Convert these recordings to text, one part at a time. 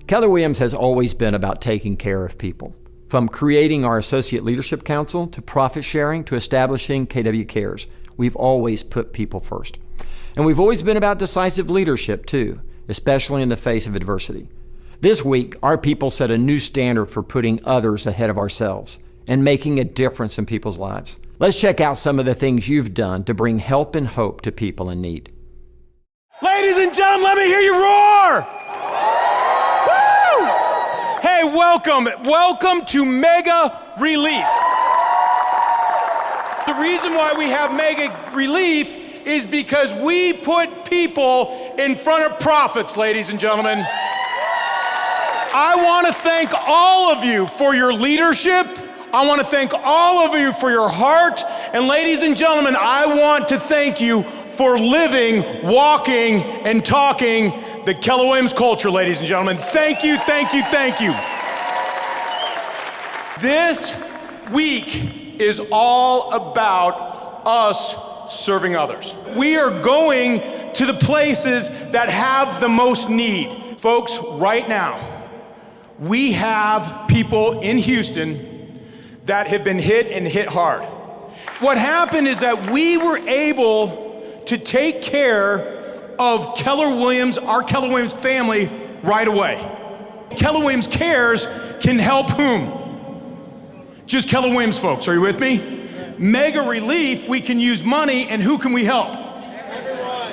Keller Williams has always been about taking care of people. From creating our Associate Leadership Council to profit sharing to establishing KW Cares, we've always put people first. And we've always been about decisive leadership too, especially in the face of adversity. This week, our people set a new standard for putting others ahead of ourselves and making a difference in people's lives. Let's check out some of the things you've done to bring help and hope to people in need. Ladies and gentlemen, let me hear you roar! Woo! Hey, welcome to Mega Relief. The reason why we have Mega Relief is because we put people in front of profits, ladies and gentlemen. I want to thank all of you for your leadership. I want to thank all of you for your heart. And ladies and gentlemen, I want to thank you for living, walking, and talking the Keller Williams culture, ladies and gentlemen. Thank you, thank you, thank you. This week is all about us serving others. We are going to the places that have the most need. Folks, right now, we have people in Houston that have been hit and hit hard. What happened is that we were able to take care of Keller Williams, our Keller Williams family, right away. Keller Williams Cares can help whom? Just Keller Williams folks, are you with me? Mega Relief, we can use money, and who can we help?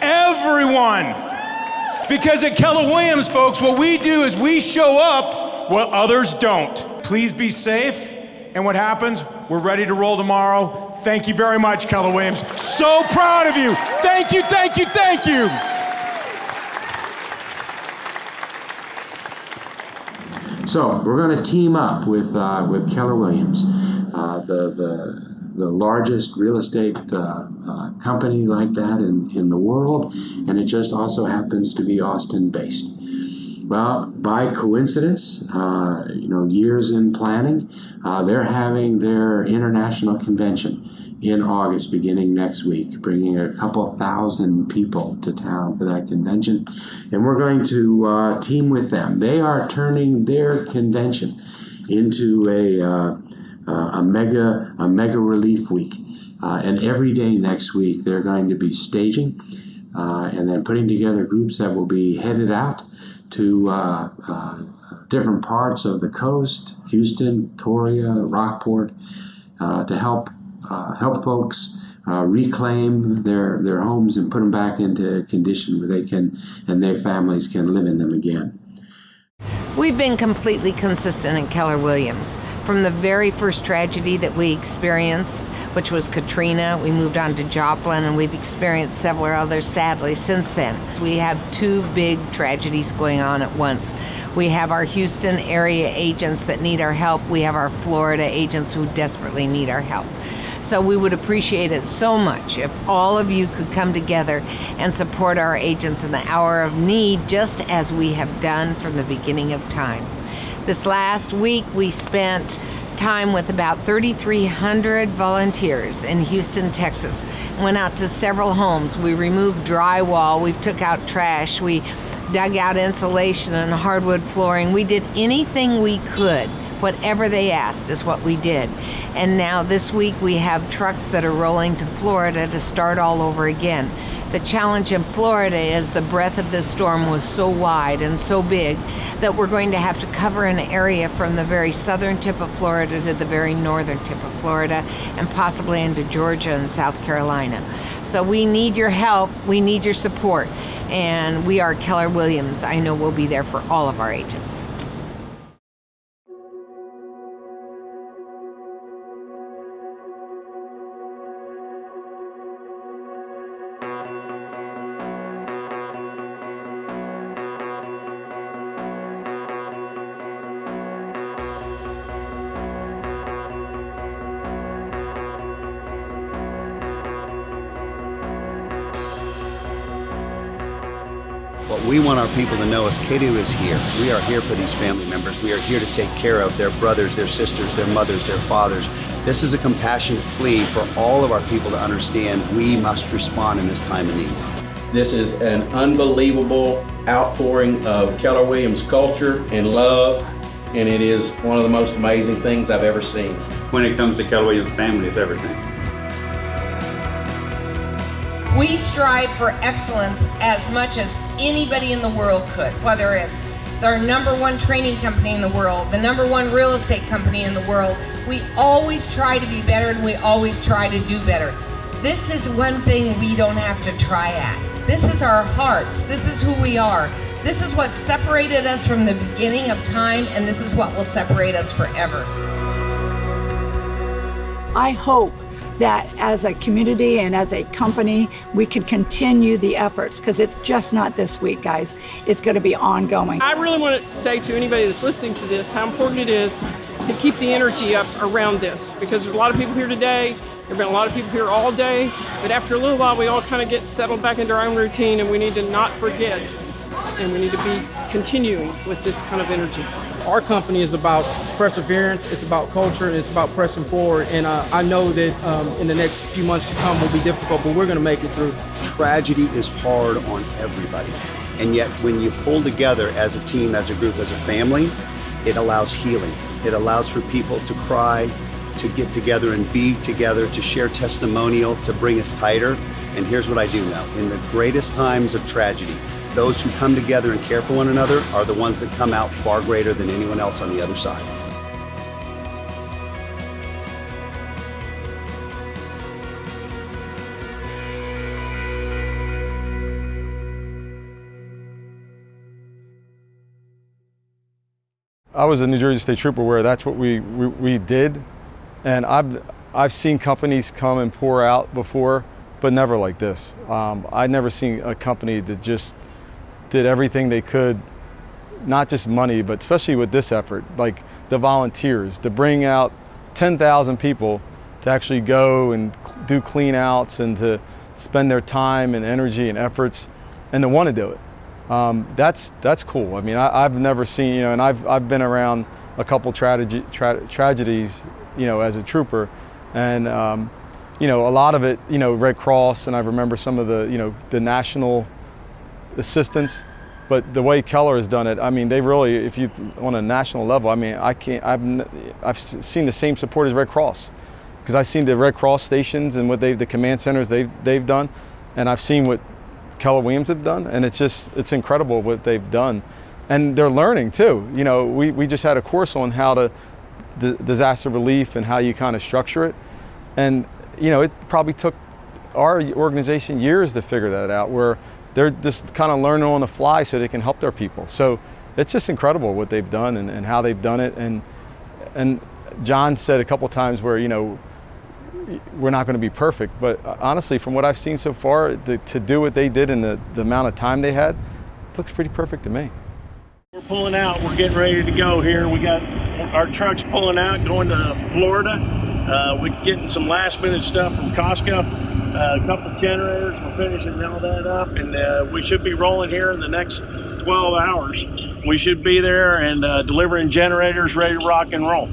Everyone. Because at Keller Williams, folks, what we do is we show up what others don't. Please be safe. And what happens? We're ready to roll tomorrow. Thank you very much, Keller Williams. So proud of you. Thank you, thank you, thank you. So we're going to team up with Keller Williams, the largest real estate company like that in the world, and it just also happens to be Austin-based. Well, by coincidence, years in planning, they're having their international convention in August, beginning next week, bringing a couple thousand people to town for that convention. And we're going to team with them. They are turning their convention into a mega relief week. And every day next week, they're going to be staging and then putting together groups that will be headed out to different parts of the coast, Houston, Victoria, Rockport, to help folks reclaim their homes and put them back into a condition where they can and their families can live in them again. We've been completely consistent in Keller Williams. From the very first tragedy that we experienced, which was Katrina, we moved on to Joplin, and we've experienced several others, sadly, since then. So we have two big tragedies going on at once. We have our Houston area agents that need our help. We have our Florida agents who desperately need our help. So we would appreciate it so much if all of you could come together and support our agents in the hour of need, just as we have done from the beginning of time. This last week, we spent time with about 3,300 volunteers in Houston, Texas. Went out to several homes. We removed drywall. We took out trash. We dug out insulation and hardwood flooring. We did anything we could. Whatever they asked is what we did. And now this week we have trucks that are rolling to Florida to start all over again. The challenge in Florida is the breadth of this storm was so wide and so big that we're going to have to cover an area from the very southern tip of Florida to the very northern tip of Florida and possibly into Georgia and South Carolina. So we need your help, we need your support, and we are Keller Williams. I know we'll be there for all of our agents. What we want our people to know is KW is here. We are here for these family members. We are here to take care of their brothers, their sisters, their mothers, their fathers. This is a compassionate plea for all of our people to understand we must respond in this time of need. This is an unbelievable outpouring of Keller Williams culture and love, and it is one of the most amazing things I've ever seen. When it comes to Keller Williams family, it's everything. We strive for excellence as much as anybody in the world could, whether it's our #1 training company in the world, the #1 real estate company in the world. We always try to be better, and we always try to do better. This is one thing we don't have to try at. This is our hearts. This is who we are. This is what separated us from the beginning of time, and this is what will separate us forever. I hope that as a community and as a company, we can continue the efforts, because it's just not this week, guys. It's going to be ongoing. I really want to say to anybody that's listening to this how important it is to keep the energy up around this, because there's a lot of people here today. There have been a lot of people here all day, but after a little while, we all kind of get settled back into our own routine, and we need to not forget, and we need to be continuing with this kind of energy. Our company is about perseverance, it's about culture, and it's about pressing forward. And I know that in the next few months to come will be difficult, but we're going to make it through. Tragedy is hard on everybody. And yet when you pull together as a team, as a group, as a family, it allows healing. It allows for people to cry, to get together and be together, to share testimonial, to bring us tighter. And here's what I do know. In the greatest times of tragedy, those who come together and care for one another are the ones that come out far greater than anyone else on the other side. I was a New Jersey State Trooper where that's what we did. And I've seen companies come and pour out before, but never like this. I'd never seen a company that just did everything they could, not just money, but especially with this effort, like the volunteers, to bring out 10,000 people to actually go and do clean outs and to spend their time and energy and efforts and to want to do it. That's cool. I mean, I've never seen, and I've been around a couple tragedies, as a trooper, and a lot of it, Red Cross, and I remember some of the national assistance, but the way Keller has done it, I mean, they really, if you on a national level, I mean, I've seen the same support as Red Cross, because I've seen the Red Cross stations and what the command centers they've done, and I've seen what Keller Williams have done, and it's incredible what they've done, and they're learning too. We just had a course on how to disaster relief and how you kind of structure it, and it probably took our organization years to figure that out, where they're just kind of learning on the fly so they can help their people. So it's just incredible what they've done and how they've done it. And John said a couple times where, we're not going to be perfect, but honestly, from what I've seen so far, to do what they did in the amount of time they had, it looks pretty perfect to me. We're pulling out, we're getting ready to go here. We got our trucks pulling out, going to Florida. We're getting some last minute stuff from Costco. A couple of generators, we're finishing all that up, and we should be rolling here in the next 12 hours. We should be there and delivering generators ready to rock and roll.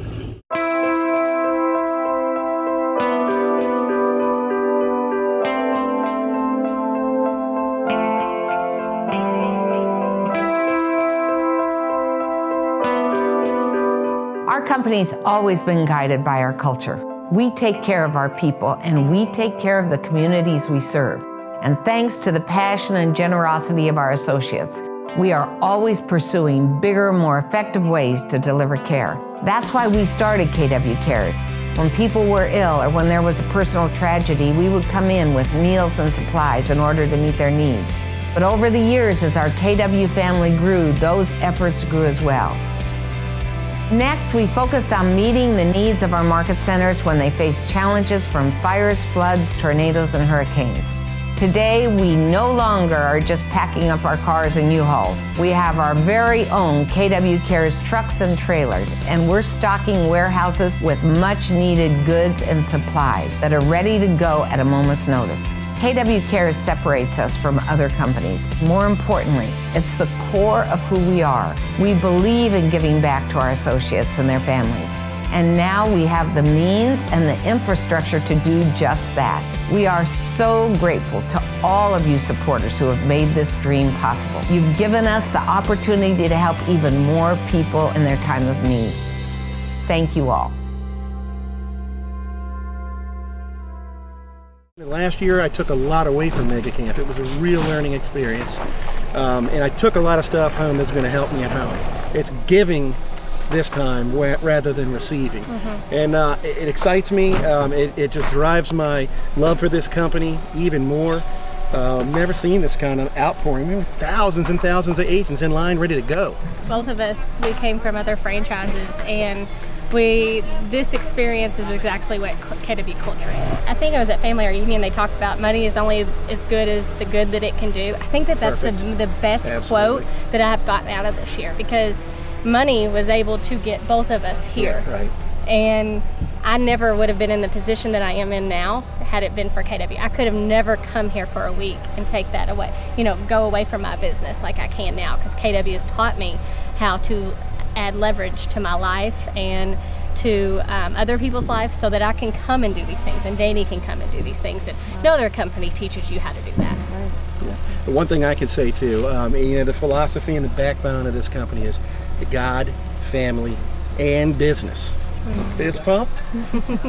Our company's always been guided by our culture. We take care of our people, and we take care of the communities we serve. And thanks to the passion and generosity of our associates, we are always pursuing bigger, more effective ways to deliver care. That's why we started KW Cares. When people were ill or when there was a personal tragedy, we would come in with meals and supplies in order to meet their needs. But over the years, as our KW family grew, those efforts grew as well. Next, we focused on meeting the needs of our market centers when they face challenges from fires, floods, tornadoes, and hurricanes. Today, we no longer are just packing up our cars and U-Hauls. We have our very own KW Cares trucks and trailers, and we're stocking warehouses with much-needed goods and supplies that are ready to go at a moment's notice. KW Cares separates us from other companies. More importantly, it's the core of who we are. We believe in giving back to our associates and their families. And now we have the means and the infrastructure to do just that. We are so grateful to all of you supporters who have made this dream possible. You've given us the opportunity to help even more people in their time of need. Thank you all. Last year, I took a lot away from Mega Camp. It was a real learning experience. And I took a lot of stuff home that's going to help me at home. It's giving this time rather than receiving. And it excites me. It just drives my love for this company even more. Never seen this kind of outpouring. We have thousands and thousands of agents in line ready to go. Both of us, we came from other franchises, and this experience is exactly what KW culture is. I think I was at Family Reunion, they talked about money is only as good as the good that it can do. I think that's the best quote that I have gotten out of this year, because money was able to get both of us here. Yeah, right. And I never would have been in the position that I am in now had it been for KW. I could have never come here for a week and take that away, go away from my business like I can now, because KW has taught me how to add leverage to my life and to other people's lives, so that I can come and do these things, and Danny can come and do these things, and no other company teaches you how to do that. Yeah. The one thing I can say too, the philosophy and the backbone of this company is God, family, and business. Fist pump,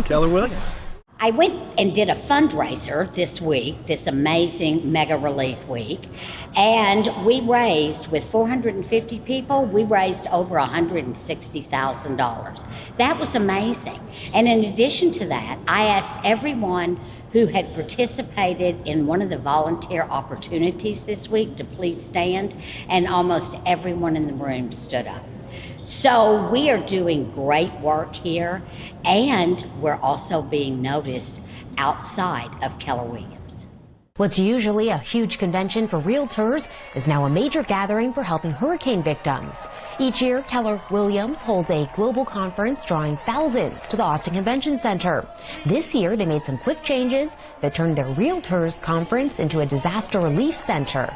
Keller Williams. I went and did a fundraiser this week, this amazing Mega Relief Week, and we raised, with 450 people, we raised over $160,000. That was amazing. And in addition to that, I asked everyone who had participated in one of the volunteer opportunities this week to please stand, and almost everyone in the room stood up. So we are doing great work here, and we're also being noticed outside of Keller Williams. What's usually a huge convention for realtors is now a major gathering for helping hurricane victims. Each year, Keller Williams holds a global conference drawing thousands to the Austin Convention Center. This year, they made some quick changes that turned their realtors conference into a disaster relief center.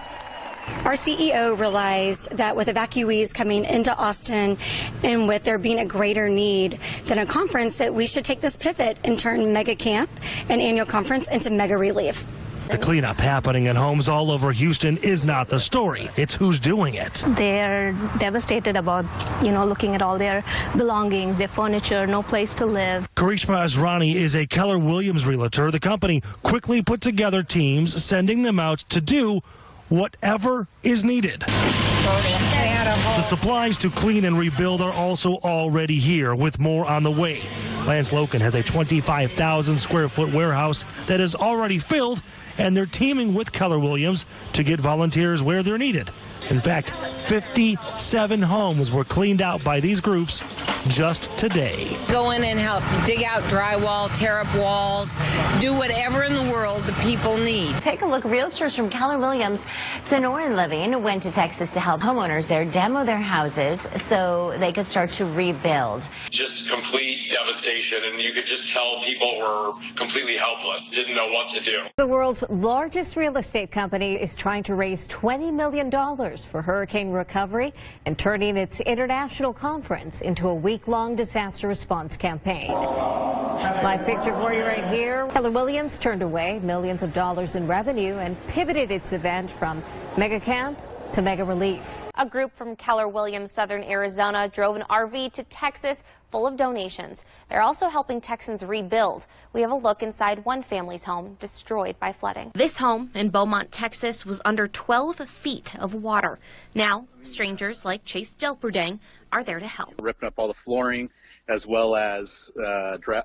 Our CEO realized that with evacuees coming into Austin and with there being a greater need than a conference, that we should take this pivot and turn Mega Camp, an annual conference, into Mega Relief. The cleanup happening in homes all over Houston is not the story. It's who's doing it. They're devastated about, looking at all their belongings, their furniture, no place to live. Karishma Asrani is a Keller Williams realtor. The company quickly put together teams, sending them out to do whatever is needed. The supplies to clean and rebuild are also already here, with more on the way. Lance Loken has a 25,000 square foot warehouse that is already filled, and they're teaming with Keller Williams to get volunteers where they're needed. In fact, 57 homes were cleaned out by these groups just today. Go in and help dig out drywall, tear up walls, do whatever in the world the people need. Take a look. Realtors from Keller Williams, Sonora and Living, went to Texas to help homeowners there demo their houses so they could start to rebuild. Just complete devastation, and you could just tell people were completely helpless, didn't know what to do. The world's largest real estate company is trying to raise $20 million for hurricane recovery and turning its international conference into a week-long disaster response campaign. Live picture for you right here. Keller Williams turned away millions of dollars in revenue and pivoted its event from Mega Camp to Mega Relief. A group from Keller Williams Southern Arizona drove an RV to Texas full of donations. They're also helping Texans rebuild. We have a look inside one family's home destroyed by flooding. This home in Beaumont, Texas was under 12 feet of water. Now, strangers like Chase Delperdang are there to help. Ripping up all the flooring as well as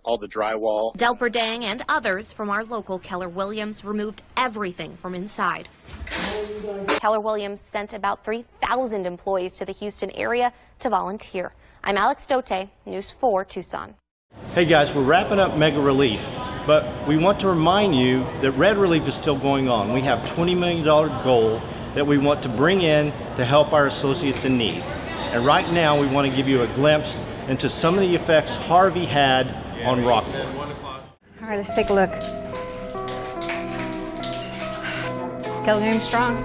all the drywall. Delperdang and others from our local Keller Williams removed everything from inside. Keller Williams sent about 3,000 employees to the Houston area to volunteer. I'm Alex Dote, News 4 Tucson. Hey guys, we're wrapping up Mega Relief, but we want to remind you that Red Relief is still going on. We have a $20 million goal that we want to bring in to help our associates in need. And right now we want to give you a glimpse into some of the effects Harvey had on Rockport. All right, let's take a look. Keller Williams strong.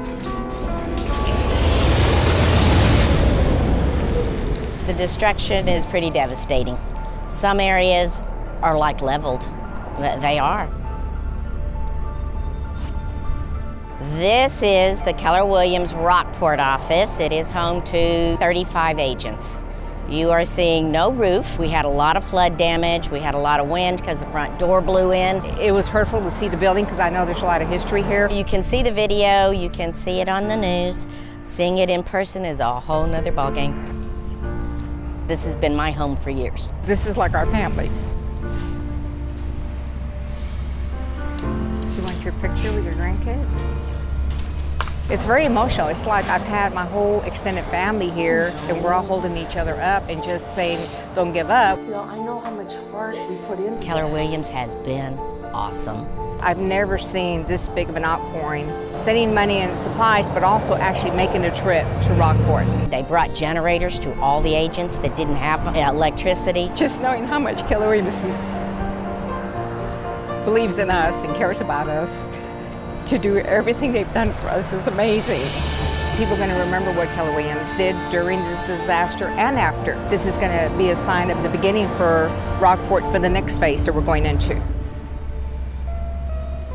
The destruction is pretty devastating. Some areas are like leveled. They are. This is the Keller Williams Rockport office. It is home to 35 agents. You are seeing no roof. We had a lot of flood damage. We had a lot of wind because the front door blew in. It was hurtful to see the building because I know there's a lot of history here. You can see the video, you can see it on the news. Seeing it in person is a whole nother ballgame. This has been my home for years. This is like our family. Do you want your picture with your grandkids? It's very emotional. It's like I've had my whole extended family here and we're all holding each other up and just saying, don't give up. You know, I know how much heart we put into Keller this. Williams has been awesome. I've never seen this big of an outpouring, sending money and supplies, but also actually making a trip to Rockport. They brought generators to all the agents that didn't have electricity. Just knowing how much Keller Williams believes in us and cares about us, to do everything they've done for us is amazing. People are going to remember what Keller Williams did during this disaster and after. This is going to be a sign of the beginning for Rockport for the next phase that we're going into.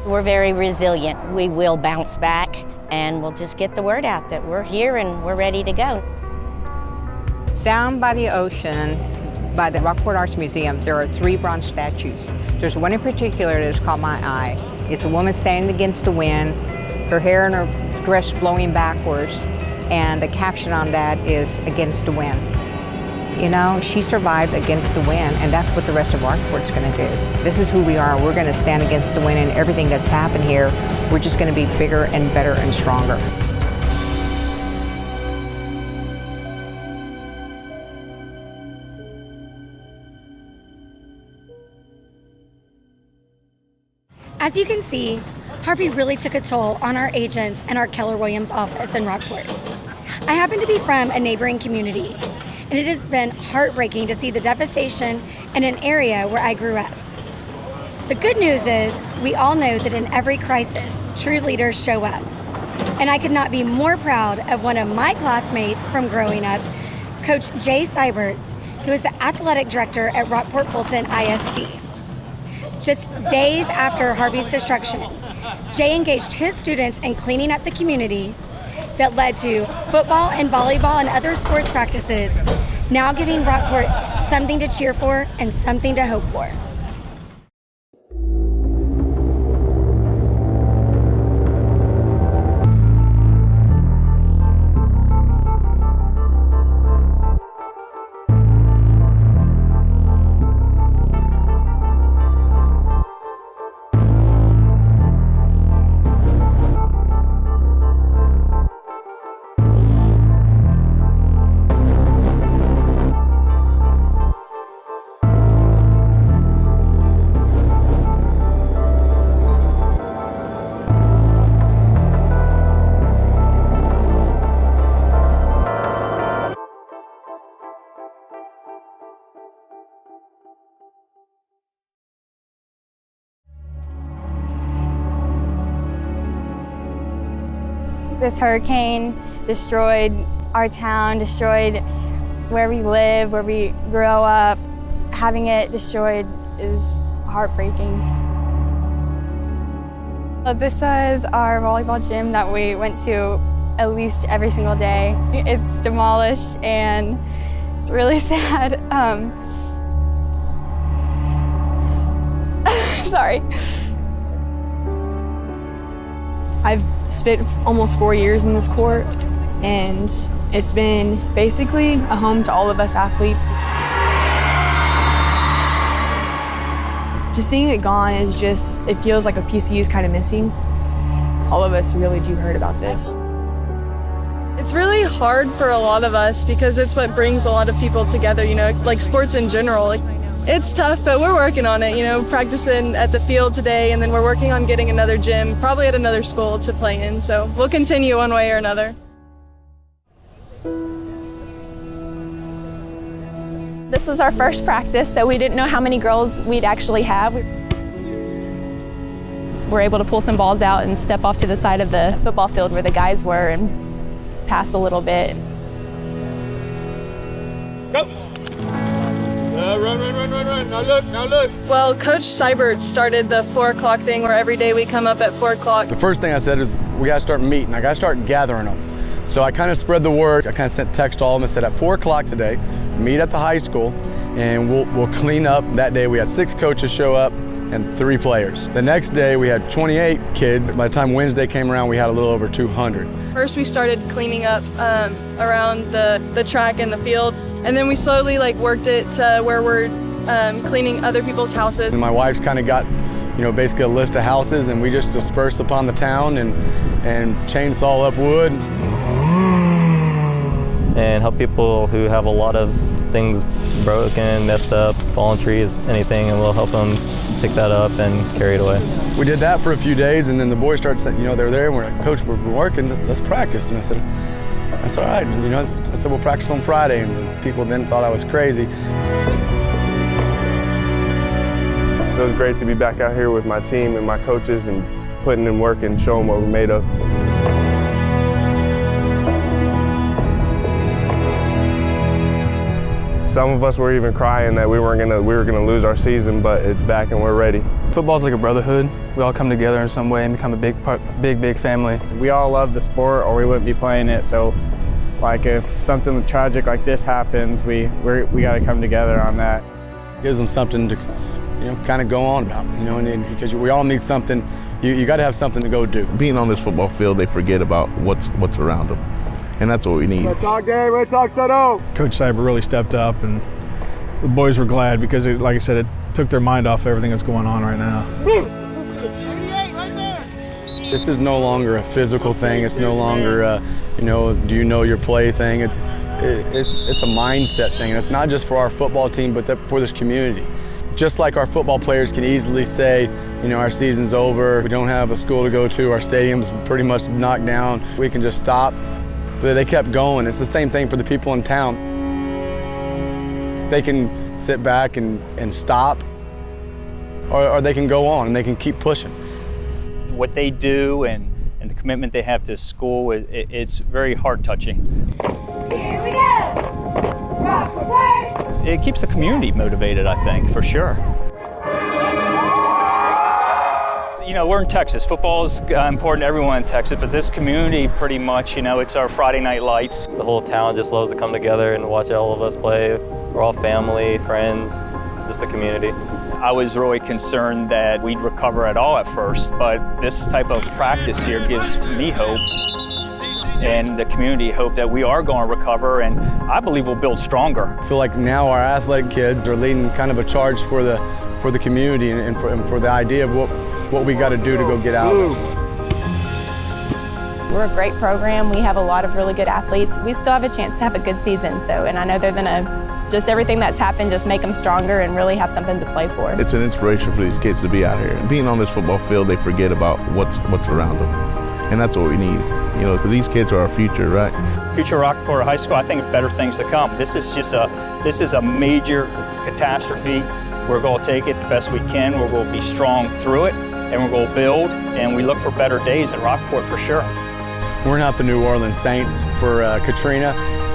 We're very resilient. We will bounce back and we'll just get the word out that we're here and we're ready to go. Down by the ocean, by the Rockport Arts Museum, there are 3 bronze statues. There's one in particular that is called My Eye. It's a woman standing against the wind, her hair and her dress blowing backwards, and the caption on that is against the wind. You know, she survived against the wind, and that's what the rest of Rockport's going to do. This is who we are. We're going to stand against the wind, and everything that's happened here, we're just going to be bigger and better and stronger. As you can see, Harvey really took a toll on our agents and our Keller Williams office in Rockport. I happen to be from a neighboring community, and it has been heartbreaking to see the devastation in an area where I grew up. The good news is we all know that in every crisis, true leaders show up. And I could not be more proud of one of my classmates from growing up, Coach Jay Seibert, who is the athletic director at Rockport Fulton ISD. Just days after Harvey's destruction, Jay engaged his students in cleaning up the community that led to football and volleyball and other sports practices, now giving Rockport something to cheer for and something to hope for. This hurricane destroyed our town, destroyed where we live, where we grow up. Having it destroyed is heartbreaking. This is our volleyball gym that we went to at least every single day. It's demolished and it's really sad. Sorry. I've spent almost 4 years in this court, and it's been basically a home to all of us athletes. Just seeing it gone is just, it feels like a piece of you is kind of missing. All of us really do hurt about this. It's really hard for a lot of us because it's what brings a lot of people together, you know, like sports in general. It's tough, but we're working on it, you know, practicing at the field today, and then we're working on getting another gym, probably at another school to play in. So we'll continue one way or another. This was our first practice, so we didn't know how many girls we'd actually have. We're able to pull some balls out and step off to the side of the football field where the guys were and pass a little bit. Go! Run, run, run, run, run. Well, Coach Seibert started the 4 o'clock thing where every day we come up at 4 o'clock. The first thing I said is we got to start meeting. I got to start gathering them. So I kind of spread the word. I kind of sent text to all of them and said at 4 o'clock today, meet at the high school and we'll clean up. That day we had 6 coaches show up and 3 players. The next day we had 28 kids. By the time Wednesday came around, we had a little over 200. First we started cleaning up around the track and the field, and then we slowly worked it to where we're cleaning other people's houses. And my wife's kind of got, basically a list of houses, and we just disperse upon the town and chainsaw up wood. And help people who have a lot of things broken, messed up, fallen trees, anything, and we'll help them pick that up and carry it away. We did that for a few days, and then the boys started saying, they're there, and we're like, Coach, we're working, let's practice. And I said, that's all right. I said, we'll practice on Friday, and the people then thought I was crazy. It was great to be back out here with my team and my coaches and putting in work and showing what we're made of. Some of us were even crying that we were gonna lose our season, but it's back and we're ready. Football's like a brotherhood. We all come together in some way and become a big family. We all love the sport or we wouldn't be playing it, so if something tragic like this happens, we gotta come together on that. Gives them something to kind of go on about, and because we all need something, you got to have something to go do. Being on this football field, they forget about what's around them, and that's what we need. Coach Seibert really stepped up, and the boys were glad because, like I said, it took their mind off everything that's going on right now. This is no longer a physical thing. It's no longer do you know your play thing. It's a mindset thing, and it's not just for our football team, but for this community. Just like our football players can easily say, our season's over, we don't have a school to go to, our stadium's pretty much knocked down, we can just stop. But they kept going. It's the same thing for the people in town. They can sit back and stop, or they can go on and they can keep pushing. What they do and the commitment they have to school, it's very heart-touching. Here we go! Rock for words! It keeps the community motivated, I think, for sure. We're in Texas. Football is important to everyone in Texas, but this community pretty much, it's our Friday night lights. The whole town just loves to come together and watch all of us play. We're all family, friends, just a community. I was really concerned that we'd recover at all at first, but this type of practice here gives me hope and the community hope that we are going to recover, and I believe we'll build stronger. I feel like now our athletic kids are leading kind of a charge for the community and for the idea of what we got to do to go get out of this. We're a great program. We have a lot of really good athletes. We still have a chance to have a good season, and I know they're going to just everything that's happened, just make them stronger and really have something to play for. It's an inspiration for these kids to be out here. Being on this football field, they forget about what's around them. And that's what we need, because these kids are our future, right? Future Rockport High School, I think better things to come. This is a major catastrophe. We're going to take it the best we can. We're going to be strong through it, and we're going to build, and we look for better days in Rockport for sure. We're not the New Orleans Saints for Katrina,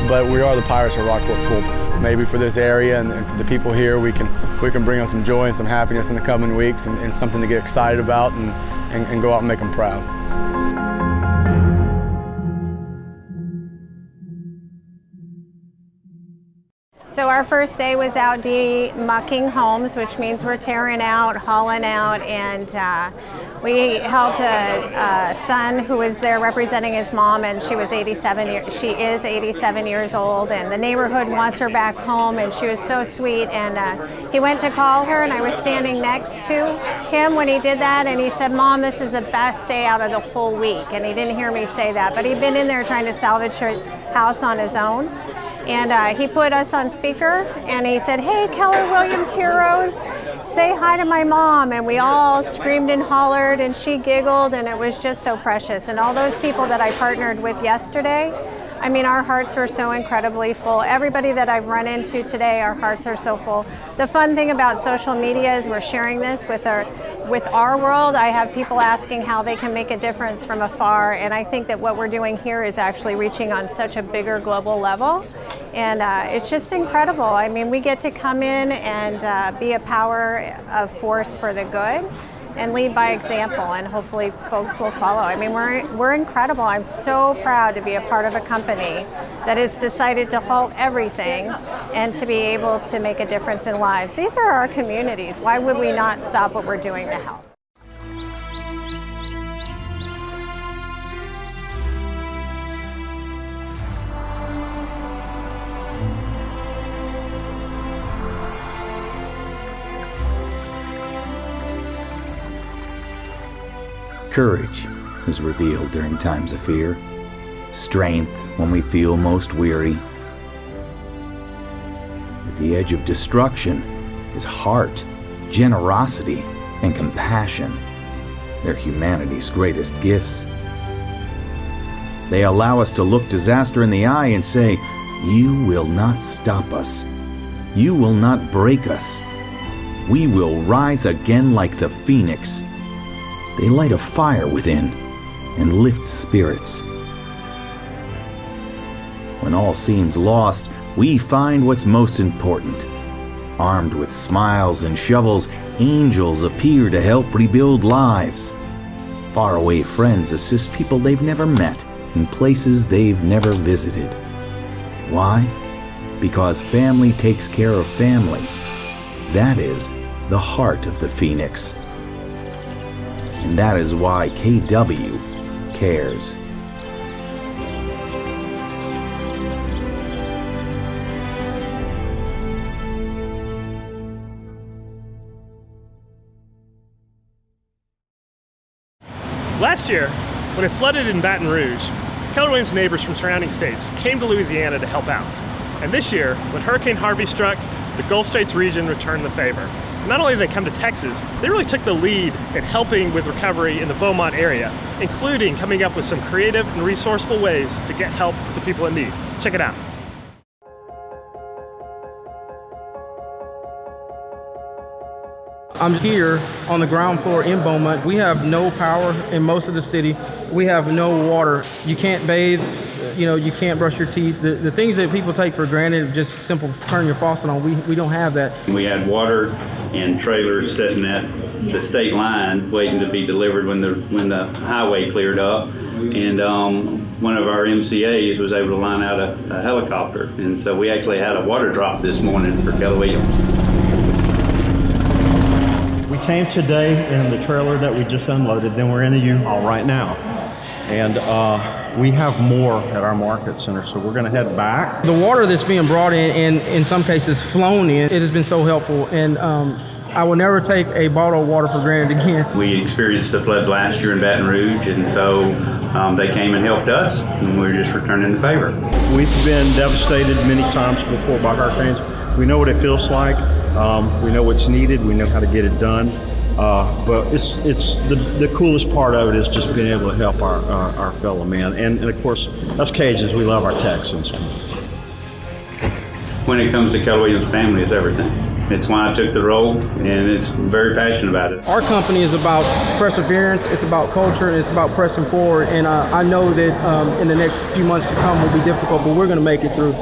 but we are the Pirates of Rockport Fulton. Maybe for this area and for the people here, we can bring them some joy and some happiness in the coming weeks and something to get excited about and go out and make them proud. So our first day was out demucking homes, which means we're tearing out, hauling out, and we helped a son who was there representing his mom, and she is 87 years old, and the neighborhood wants her back home, and she was so sweet, and he went to call her, and I was standing next to him when he did that, and he said, "Mom, this is the best day out of the whole week," and he didn't hear me say that, but he'd been in there trying to salvage her house on his own. And he put us on speaker, and he said, "Hey, Keller Williams heroes, say hi to my mom." And we all screamed and hollered, and she giggled, and it was just so precious. And all those people that I partnered with yesterday, I mean, our hearts are so incredibly full. Everybody that I've run into today, our hearts are so full. The fun thing about social media is we're sharing this with our world. I have people asking how they can make a difference from afar, and I think that what we're doing here is actually reaching on such a bigger global level, and it's just incredible. I mean, we get to come in and be a power of force for the good and lead by example, and hopefully folks will follow. I mean, we're incredible. I'm so proud to be a part of a company that has decided to halt everything and to be able to make a difference in lives. These are our communities. Why would we not stop what we're doing to help? Courage is revealed during times of fear, strength when we feel most weary. At the edge of destruction is heart, generosity, and compassion. They're humanity's greatest gifts. They allow us to look disaster in the eye and say, "You will not stop us. You will not break us. We will rise again like the phoenix." They light a fire within and lift spirits. When all seems lost, we find what's most important. Armed with smiles and shovels, angels appear to help rebuild lives. Faraway friends assist people they've never met in places they've never visited. Why? Because family takes care of family. That is the heart of the Phoenix. And that is why KW cares. Last year, when it flooded in Baton Rouge, Keller Williams neighbors from surrounding states came to Louisiana to help out. And this year, when Hurricane Harvey struck, the Gulf States region returned the favor. Not only did they come to Texas, they really took the lead in helping with recovery in the Beaumont area, including coming up with some creative and resourceful ways to get help to people in need. Check it out. I'm here on the ground floor in Beaumont. We have no power in most of the city. We have no water. You can't bathe, you can't brush your teeth. The things that people take for granted, just simple turn your faucet on, we don't have that. We had water and trailers sitting at the state line waiting to be delivered when the highway cleared up. And one of our MCAs was able to line out a helicopter. And so we actually had a water drop this morning for Keller Williams. We came today in the trailer that we just unloaded, then we're in the U-Haul right now. And we have more at our market center, so we're gonna head back. The water that's being brought in some cases flown in, it has been so helpful. And I will never take a bottle of water for granted again. We experienced the floods last year in Baton Rouge, and so they came and helped us, and we're just returning the favor. We've been devastated many times before by hurricanes. We know what it feels like. We know what's needed. We know how to get it done. But it's the coolest part of it is just being able to help our fellow man. And of course, us Cajuns, we love our Texans. When it comes to Keller Williams family, it's everything. It's why I took the role, and it's very passionate about it. Our company is about perseverance, it's about culture, and it's about pressing forward. And I know that in the next few months to come will be difficult, but we're going to make it through.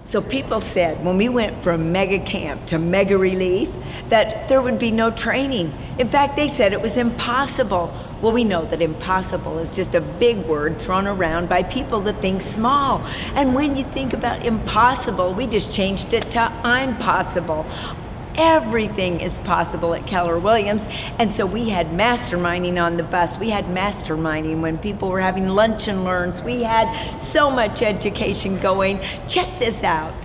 So people said when we went from mega camp to mega relief that there would be no training. In fact, they said it was impossible. Well, we know that impossible is just a big word thrown around by people that think small. And when you think about impossible, we just changed it to I'm possible. Everything is possible at Keller Williams. And so we had masterminding on the bus. We had masterminding when people were having lunch and learns. We had so much education going. Check this out.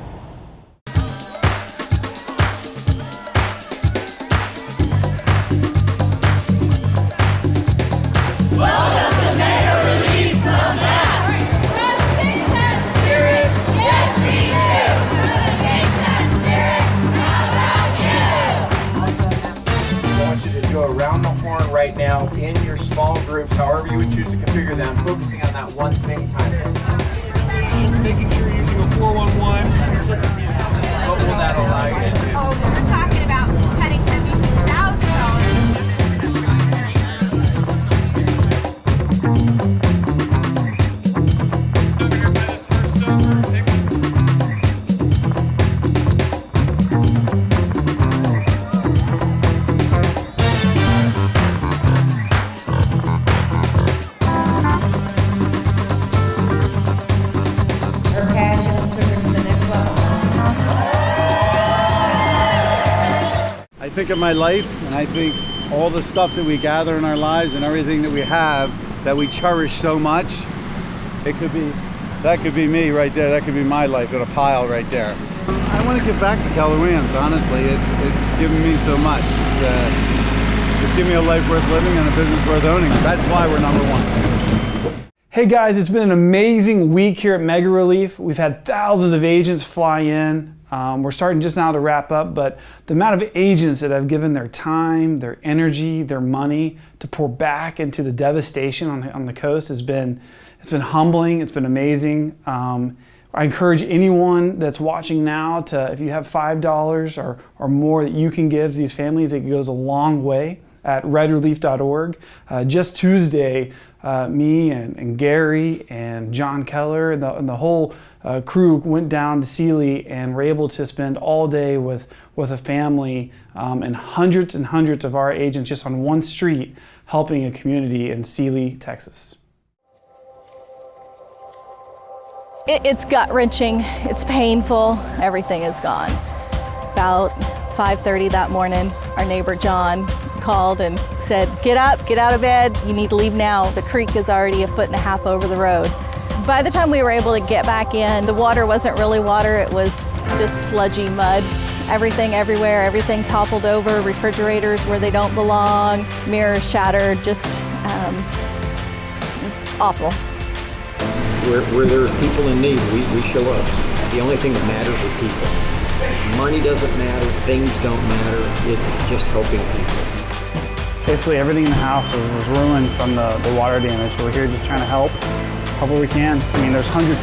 Welcome to Mega Relief from that. Take that spirit. Yes, we do. Take that spirit. How about you? I want you to go around the horn right now in your small groups, however focusing on that one thing time. Making sure you're using a 411. What will that allow you to do? Oh, we're talking about cutting I think of my life, and I think all the stuff that we gather in our lives and everything that we have that we cherish so much. That could be me right there. That could be my life in a pile right there. I want to give back to Keller Williams. Honestly, it's given me so much. It's given me a life worth living and a business worth owning. That's why we're number one. Hey guys, it's been an amazing week here at Mega Relief. We've had thousands of agents fly in. We're starting just now to wrap up, but the amount of agents that have given their time, their energy, their money to pour back into the devastation on the coast it's been humbling, it's been amazing. I encourage anyone that's watching now to, if you have $5 or more that you can give to these families, it goes a long way at redrelief.org. Just Tuesday, me and Gary and John Keller and the whole crew went down to Sealy and were able to spend all day with a family and hundreds of our agents just on one street helping a community in Sealy, Texas. It's gut-wrenching, it's painful, everything is gone. About 5:30 that morning, our neighbor John called and said, get up, get out of bed, you need to leave now. The creek is already 1.5 feet over the road. By the time we were able to get back in, the water wasn't really water, it was just sludgy mud. Everything everywhere, everything toppled over, refrigerators where they don't belong, mirrors shattered, just awful. Where there's people in need, we show up. The only thing that matters are people. Money doesn't matter, things don't matter, it's just helping people. Basically everything in the house was ruined from the water damage. We're here just trying to help where we can. I mean, there's hundreds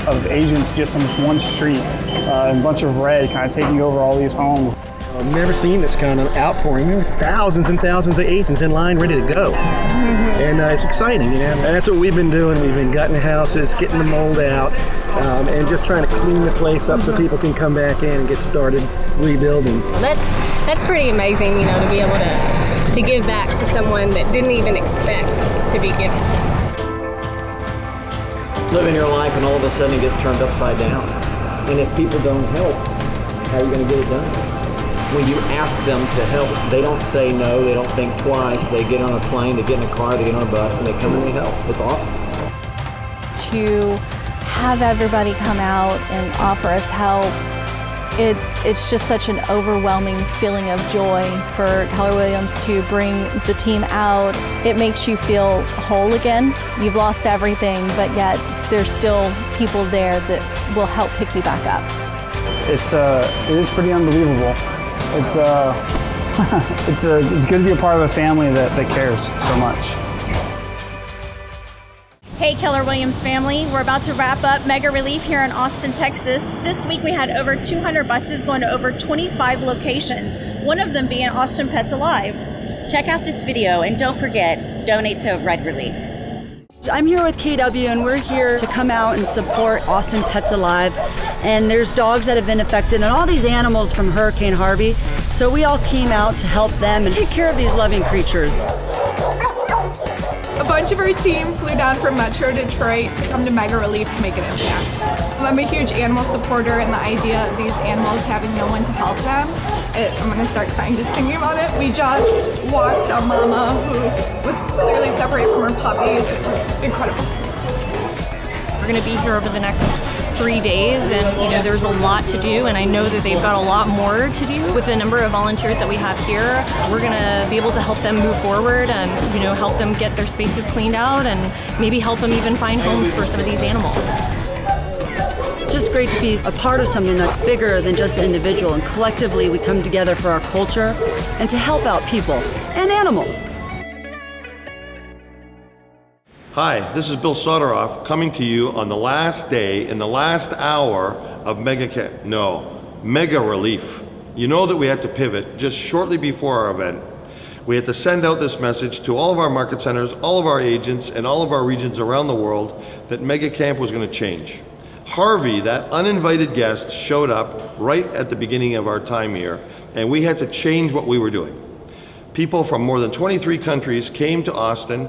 of agents just on this one street, and a bunch of red kind of taking over all these homes. I've never seen this kind of outpouring. There were thousands and thousands of agents in line ready to go. And it's exciting, you know. And that's what we've been doing. We've been gutting houses, getting the mold out, and just trying to clean the place up so people can come back in and get started rebuilding. That's pretty amazing, you know, to be able to give back to someone that didn't even expect to be given. Living your life and all of a sudden it gets turned upside down. And if people don't help, how are you going to get it done? When you ask them to help, they don't say no, they don't think twice. They get on a plane, they get in a car, they get on a bus, and they come and they help. It's awesome. To have everybody come out and offer us help, it's just such an overwhelming feeling of joy for Keller Williams to bring the team out. It makes you feel whole again. You've lost everything, but yet there's still people there that will help pick you back up. It is pretty unbelievable. It's good to be a part of a family that cares so much. Hey Keller Williams family, we're about to wrap up Mega Relief here in Austin, Texas. This week we had over 200 buses going to over 25 locations, one of them being Austin Pets Alive. Check out this video and don't forget, donate to Red Relief. I'm here with KW and we're here to come out and support Austin Pets Alive. And there's dogs that have been affected and all these animals from Hurricane Harvey. So we all came out to help them and take care of these loving creatures. A bunch of our team flew down from Metro Detroit to come to Mega Relief to make an impact. I'm a huge animal supporter, and the idea of these animals having no one to help them, I'm gonna start crying just thinking about it. We just walked a mama who was clearly separated from her puppies. It was incredible. We're gonna be here over the next 3 days, and you know there's a lot to do, and I know that they've got a lot more to do. With the number of volunteers that we have here, we're gonna be able to help them move forward and help them get their spaces cleaned out and maybe help them even find homes for some of these animals. Just great to be a part of something that's bigger than just the individual, and collectively we come together for our culture and to help out people and animals. Hi, this is Bill Soderoff coming to you on the last day in the last hour of Mega Relief. You know that we had to pivot just shortly before our event. We had to send out this message to all of our market centers, all of our agents, and all of our regions around the world that Mega Camp was going to change. Harvey, that uninvited guest, showed up right at the beginning of our time here, and we had to change what we were doing. People from more than 23 countries came to Austin,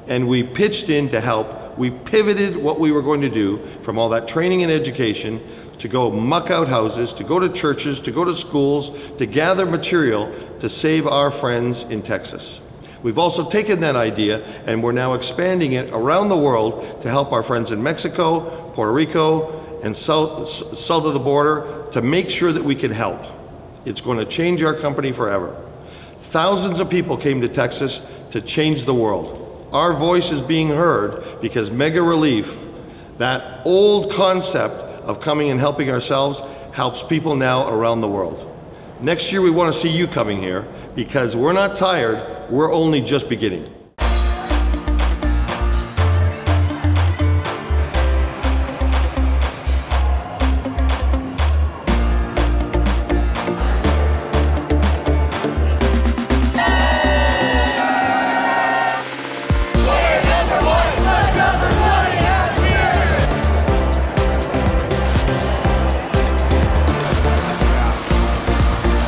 and we pitched in to help. We pivoted what we were going to do from all that training and education to go muck out houses, to go to churches, to go to schools, to gather material to save our friends in Texas. We've also taken that idea and we're now expanding it around the world to help our friends in Mexico, Puerto Rico, and south of the border to make sure that we can help. It's going to change our company forever. Thousands of people came to Texas to change the world. Our voice is being heard because Mega Relief, that old concept of coming and helping ourselves, helps people now around the world. Next year we want to see you coming here because we're not tired, we're only just beginning.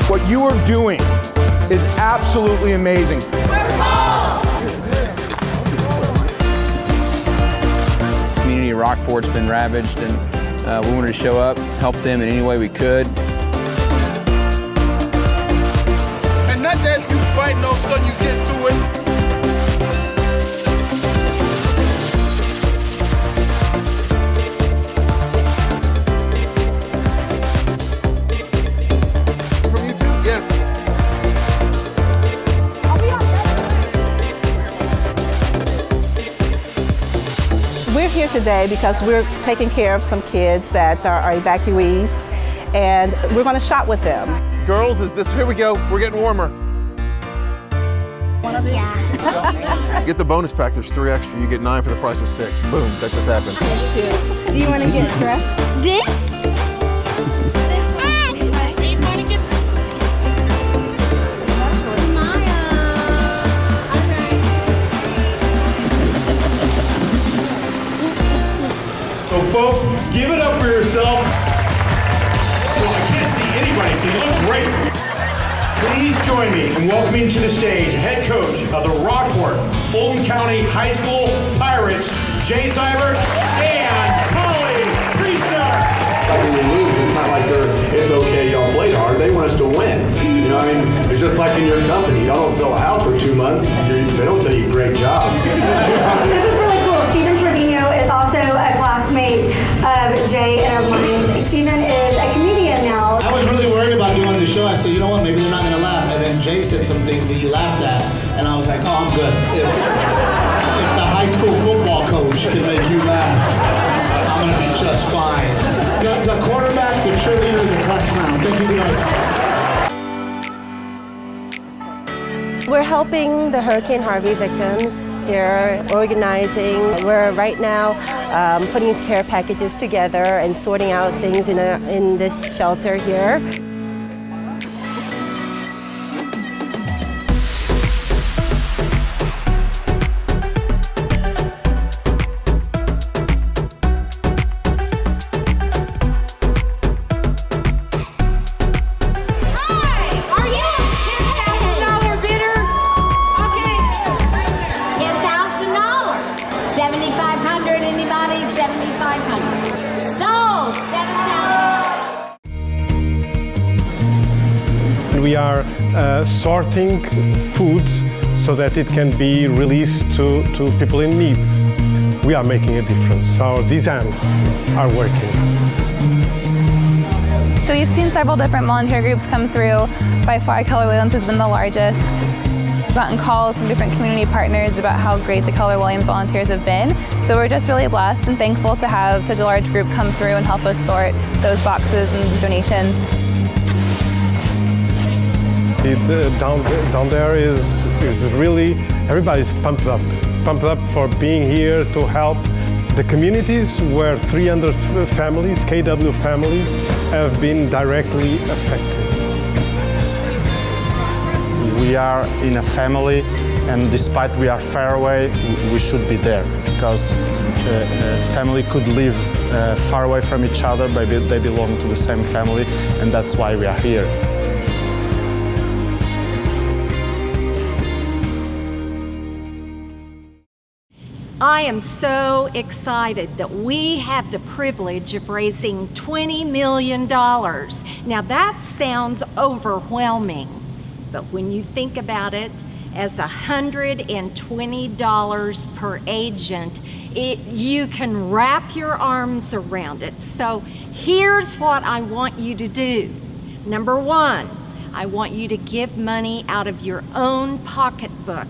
What you are doing is absolutely amazing. Community of Rockport's been ravaged, and we wanted to show up, help them in any way we could. And not that you fighting off, son, you get through it. We're here today because we're taking care of some kids that are evacuees, and we're going to shop with them. Girls, here we go. We're getting warmer. One of these? Yeah. Get the bonus pack. There's 3 extra. You get 9 for the price of 6. Boom. That just happened. Do you want to get dressed? This? So folks, give it up for yourself. Well, I can't see anybody, so you look great. Please join me in welcoming to the stage head coach of the Rockport Fulton County High School Pirates, Jay Seibert and Holly Priester. When we lose, it's not like it's okay, y'all played hard. They want us to win. You know, I mean, it's just like in your company. Y'all don't sell a house for 2 months. They don't tell you great job. This is really cool. Steven Trevino is also a classmate of Jay and of mine. Steven is a comedian now. I was really worried about doing the show. I said, you know what, maybe they're not going to laugh. And then Jay said some things that you laughed at. And I was like, oh, I'm good. If the high school football coach can make you laugh, I'm going to be just fine. The quarterback, the cheerleader, the class clown. Thank you guys. We're helping the Hurricane Harvey victims. They're organizing. We're right now putting care packages together and sorting out things in this shelter here. We are sorting food so that it can be released to people in need. We are making a difference. Our designs are working. So we've seen several different volunteer groups come through. By far, Keller Williams has been the largest. We've gotten calls from different community partners about how great the Keller Williams volunteers have been. So we're just really blessed and thankful to have such a large group come through and help us sort those boxes and donations. Down there is really, everybody's pumped up. pumped up for being here to help the communities where 300 families, KW families, have been directly affected. We are in a family, and despite we are far away, we should be there, because family could live far away from each other, but they belong to the same family, and that's why we are here. I am so excited that we have the privilege of raising $20 million. Now that sounds overwhelming, but when you think about it, as $120 per agent, you can wrap your arms around it. So here's what I want you to do. Number one, I want you to give money out of your own pocketbook.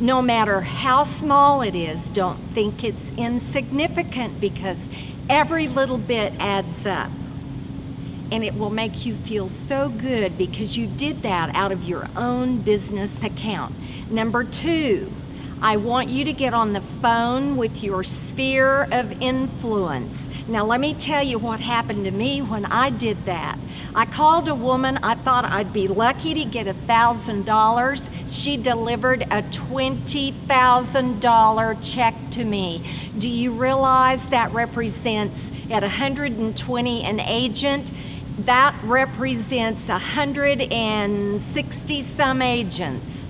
No matter how small it is, don't think it's insignificant, because every little bit adds up. And it will make you feel so good because you did that out of your own business account. Number two, I want you to get on the phone with your sphere of influence. Now let me tell you what happened to me when I did that. I called a woman, I thought I'd be lucky to get $1,000. She delivered a $20,000 check to me. Do you realize that represents, at 120 an agent, that represents 160 some agents.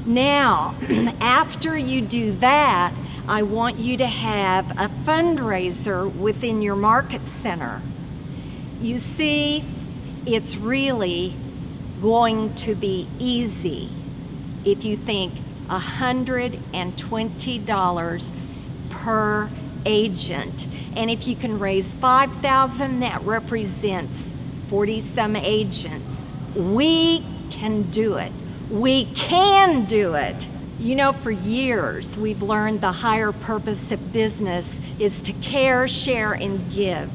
Now, after you do that, I want you to have a fundraiser within your market center. You see, it's really going to be easy if you think $120 per agent. And if you can raise $5,000, that represents 40 some agents. We can do it. We can do it. You know, for years, we've learned the higher purpose of business is to care, share, and give.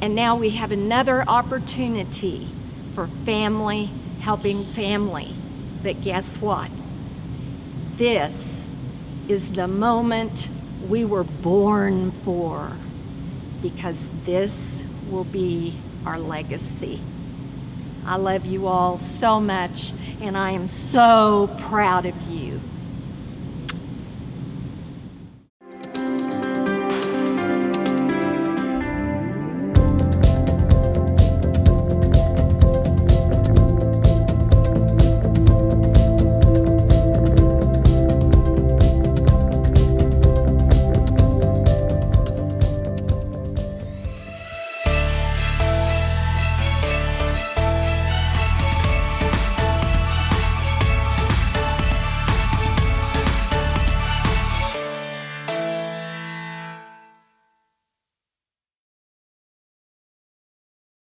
And now we have another opportunity for family helping family. But guess what? This is the moment we were born for, because this will be our legacy. I love you all so much, and I am so proud of you.